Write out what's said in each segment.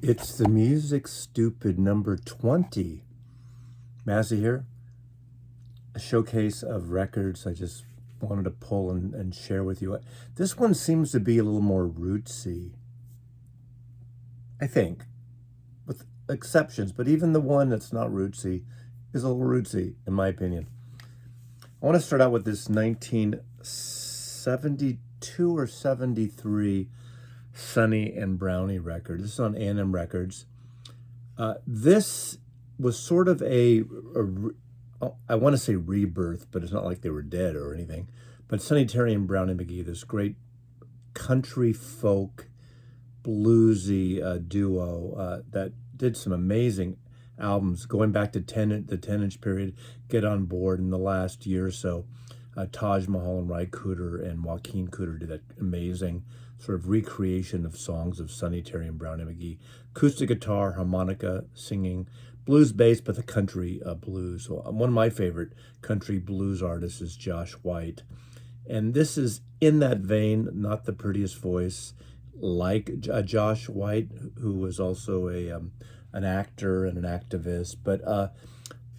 It's the Music Stupid number 20. Mazzy here. A showcase of records I just wanted to pull and share with you. This one seems to be a little more rootsy, I think, with exceptions, but even the one that's not rootsy is a little rootsy, in my opinion. I want to start out with this 1972 or 73 Sonny and Brownie record. This is on A&M Records. This was sort of I want to say rebirth, but it's not like they were dead or anything. But Sonny Terry and Brownie McGee, this great country folk bluesy duo that did some amazing albums going back to the 10-inch period, Get On Board in the last year or so. Taj Mahal and Ry Cooder and Joaquin Cooder did that amazing sort of recreation of songs of Sonny Terry and Brownie McGee. Acoustic guitar, harmonica, singing, blues bass, but the country blues. So one of my favorite country blues artists is Josh White. And this is in that vein, not the prettiest voice, like Josh White, who was also an actor and an activist. But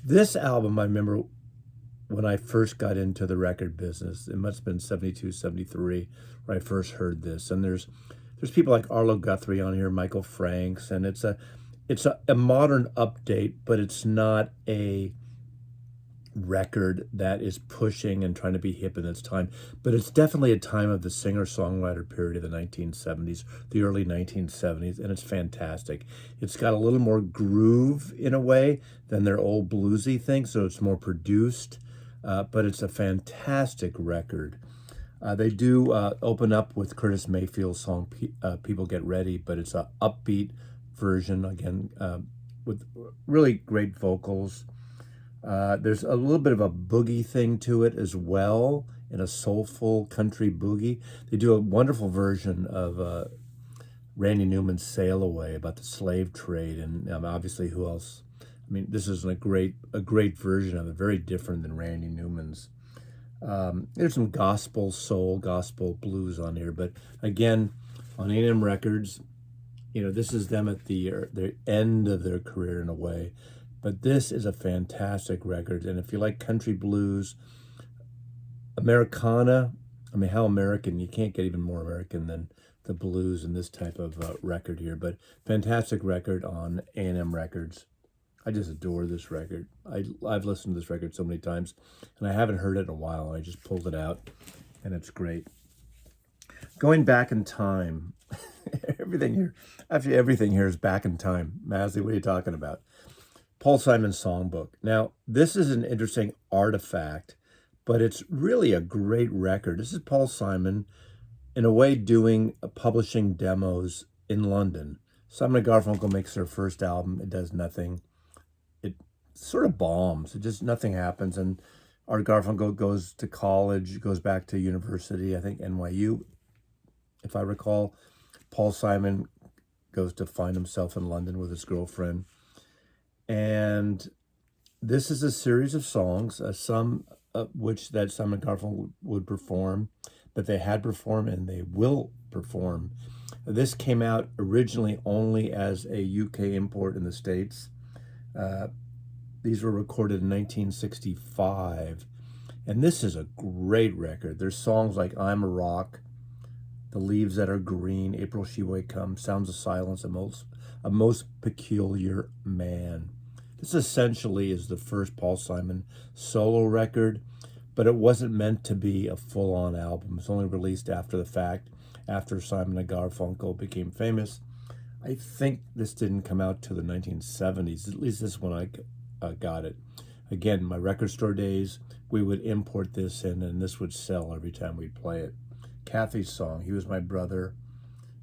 this album, I remember when I first got into the record business, it must have been 72, 73, where I first heard this. And there's people like Arlo Guthrie on here, Michael Franks, and it's a modern update, but it's not a record that is pushing and trying to be hip in its time. But it's definitely a time of the singer-songwriter period of the 1970s, the early 1970s, and it's fantastic. It's got a little more groove in a way than their old bluesy thing, so it's more produced. But it's a fantastic record. They do open up with Curtis Mayfield's song People Get Ready, but it's an upbeat version, again, with really great vocals. There's a little bit of a boogie thing to it as well, in a soulful country boogie. They do a wonderful version of Randy Newman's Sail Away about the slave trade, and obviously who else? I mean, this is a great version of it, very different than Randy Newman's. There's some gospel soul, gospel blues on here, but again, on A&M Records, this is them at the end of their career in a way. But this is a fantastic record, and if you like country blues, Americana, I mean, how American, you can't get even more American than the blues in this type of record here, but fantastic record on A&M Records. I just adore this record. I've listened to this record so many times, and I haven't heard it in a while. I just pulled it out, and it's great. Going back in time, everything here is back in time. Mazzy, what are you talking about? Paul Simon's Songbook. Now, this is an interesting artifact, but it's really a great record. This is Paul Simon, in a way, publishing demos in London. Simon & Garfunkel makes their first album. It does nothing. It sort of bombs. Nothing happens. And Art Garfunkel goes to college, goes back to university, I think NYU, if I recall. Paul Simon goes to find himself in London with his girlfriend. And this is a series of songs, some of which that Simon Garfunkel would perform, that they had performed and they will perform. This came out originally only as a UK import in the States. These were recorded in 1965. And this is a great record. There's songs like I'm a Rock, The Leaves That Are Green, April She Will Come, Sounds of Silence, A Most Peculiar Man. This essentially is the first Paul Simon solo record, but it wasn't meant to be a full-on album. It's only released after the fact, after Simon and Garfunkel became famous. I think this didn't come out till the 1970s, at least this one I got it. Again, my record store days, we would import this in, and this would sell every time we'd play it. Kathy's song, He Was My Brother.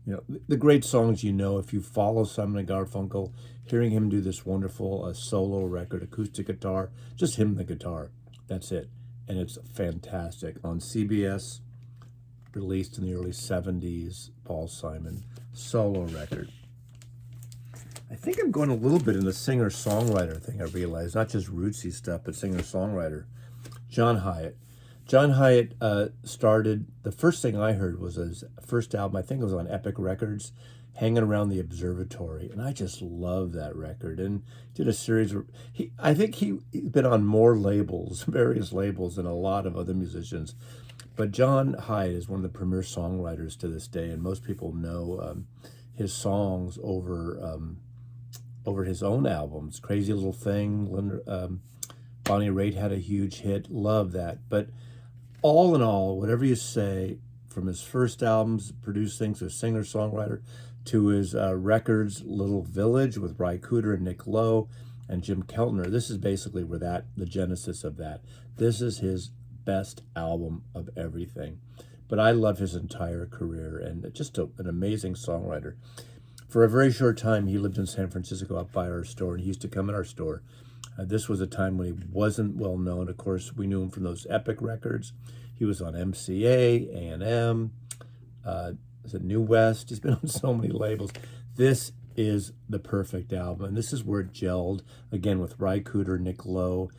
The great songs, if you follow Simon and Garfunkel, hearing him do this wonderful solo record, acoustic guitar, just him and the guitar. That's it. And it's fantastic. On CBS, released in the early 70s, Paul Simon solo record. I think I'm going a little bit in the singer-songwriter thing, I realize. Not just rootsy stuff, but singer-songwriter. John Hiatt. John Hiatt started, the first thing I heard was his first album, I think it was on Epic Records. Hanging Around the Observatory, and I just love that record. And did a series where I think he's been on more labels, various labels, than a lot of other musicians. But John Hiatt is one of the premier songwriters to this day, and most people know his songs over his own albums. Crazy Little Thing, Bonnie Raitt had a huge hit. Love that. But all in all, whatever you say, from his first albums, produced things as singer-songwriter, to his records, Little Village with Ry Cooder and Nick Lowe and Jim Keltner. This is basically where the genesis of that. This is his best album of everything. But I love his entire career, and just an amazing songwriter. For a very short time, he lived in San Francisco up by our store, and he used to come in our store. This was a time when he wasn't well known. Of course, we knew him from those Epic records. He was on MCA, A&M, is it New West? He's been on so many labels. This is the perfect album, and this is where it gelled, again, with Ry Cooder, Nick Lowe,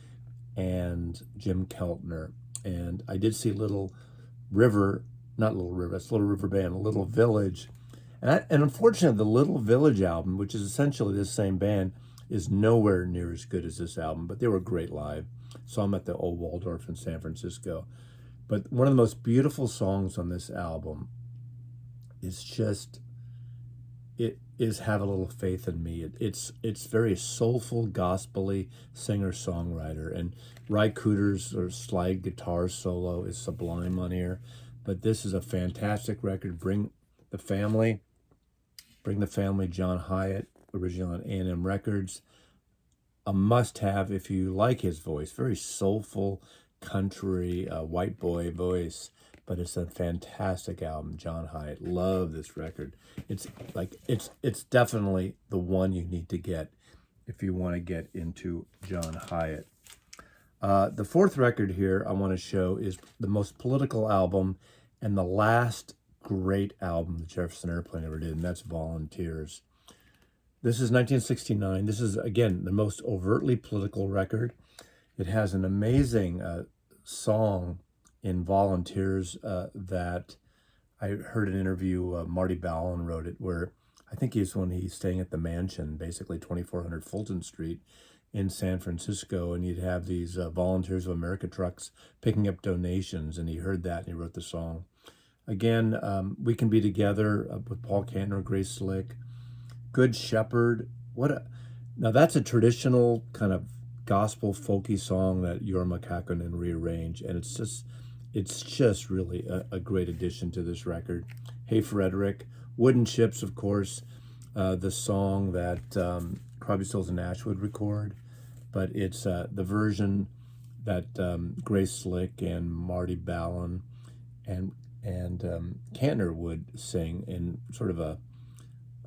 and Jim Keltner. And I did see Little River, not Little River, it's Little River Band, Little Village. And unfortunately, the Little Village album, which is essentially this same band, is nowhere near as good as this album, but they were great live. Saw them at the old Waldorf in San Francisco. But one of the most beautiful songs on this album is just, it is Have a Little Faith in Me. It's very soulful, gospel-y singer-songwriter. And Ry Cooder's slide guitar solo is sublime on here. But this is a fantastic record. Bring the Family, John Hiatt, originally on A&M Records. A must-have if you like his voice. Very soulful, country, white boy voice. But it's a fantastic album, John Hiatt. Love this record. It's definitely the one you need to get if you want to get into John Hiatt. The fourth record here I want to show is the most political album and the last great album that Jefferson Airplane ever did, and that's Volunteers. This is 1969. This is, again, the most overtly political record. It has an amazing song in Volunteers that I heard an interview, Marty Ballin wrote it, where I think he's staying at the mansion, basically 2400 Fulton Street in San Francisco, and he'd have these Volunteers of America trucks picking up donations, and he heard that and he wrote the song. Again, We Can Be Together with Paul Kantner, Grace Slick, Good Shepherd. Now that's a traditional kind of gospel folky song that Jorma Kaukonen rearranged, and it's just really a great addition to this record. Hey Frederick, Wooden Ships, of course, the song that Crosby, Stills and Nash would record, but it's the version that Grace Slick and Marty Ballin and Kantner would sing in sort of a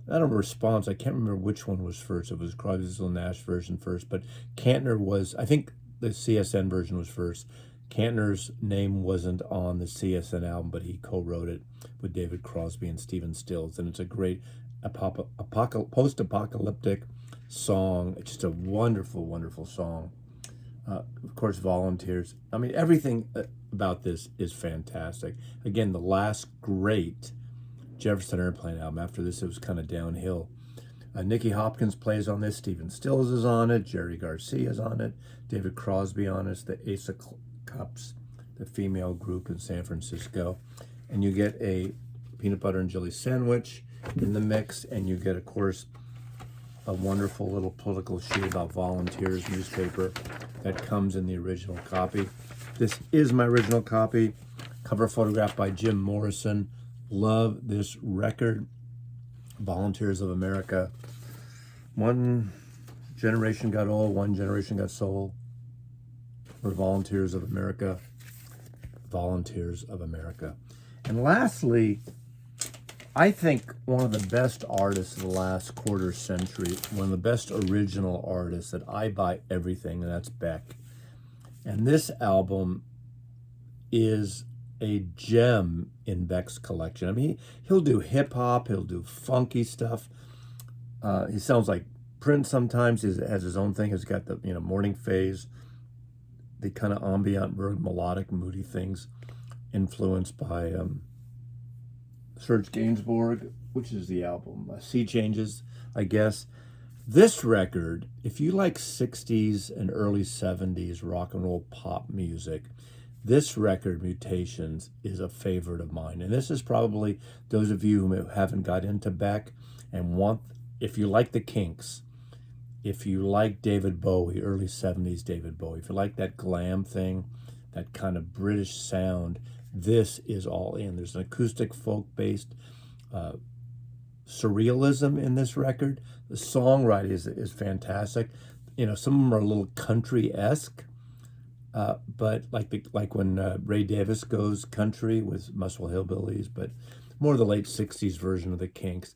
response. I can't remember which one was first. It was Crosby, Stills and Nash version first, but Kantner was, I think the CSN version was first. Kantner's name wasn't on the CSN album, but he co-wrote it with David Crosby and Stephen Stills, and it's a great post-apocalyptic song. It's just a wonderful, wonderful song. Of course, Volunteers. I mean, everything about this is fantastic. Again, the last great Jefferson Airplane album. After this, it was kind of downhill. Nicky Hopkins plays on this. Stephen Stills is on it. Jerry Garcia is on it. David Crosby on it. The Ace of Cups, the female group in San Francisco. And you get a peanut butter and jelly sandwich in the mix. And you get, of course, a wonderful little political sheet about Volunteers newspaper that comes in the original copy. This is my original copy. Cover photograph by Jim Morrison. Love this record. Volunteers of America. One generation got old, one generation got soul. Or Volunteers of America. Volunteers of America. And lastly, I think one of the best artists of the last quarter century, one of the best original artists that I buy everything, and that's Beck. And this album is a gem in Beck's collection. I mean, he'll do hip hop, he'll do funky stuff. He sounds like Prince sometimes. He has his own thing. He's got the morning phase, the kind of ambient, melodic, moody things, influenced by Serge Gainsbourg, which is the album? Sea Changes, I guess. This record, if you like 60s and early 70s rock and roll pop music, this record, Mutations, is a favorite of mine. And this is probably those of you who haven't got into Beck and want, if you like the Kinks, if you like David Bowie, early 70s David Bowie, if you like that glam thing, that kind of British sound, this is all in. There's an acoustic folk-based surrealism in this record. The songwriting is fantastic. You know, some of them are a little country-esque, but like when Ray Davis goes country with Muswell Hillbillies, but more the late 60s version of the Kinks.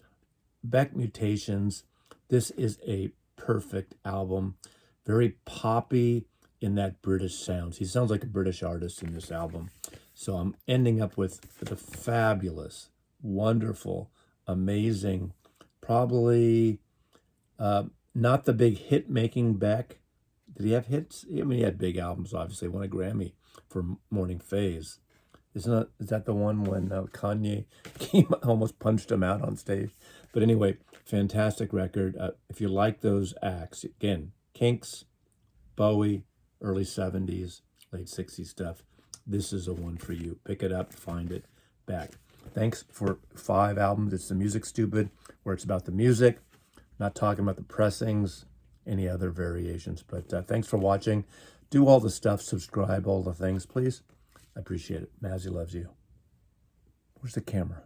Beck Mutations, this is a perfect album. Very poppy in that British sounds. He sounds like a British artist in this album. So I'm ending up with a fabulous, wonderful, amazing, probably not the big hit-making Beck. Did he have hits? I mean, he had big albums, obviously. Won a Grammy for Morning Phase. Is that the one when Kanye almost punched him out on stage? But anyway, fantastic record. If you like those acts, again, Kinks, Bowie, early 70s, late 60s stuff, this is a one for you. Pick it up, find it, Beck. Thanks for 5 albums. It's The Music Stupid, where it's about the music, not talking about the pressings, any other variations. But thanks for watching. Do all the stuff, subscribe, all the things, please. I appreciate it. Mazzy loves you. Where's the camera?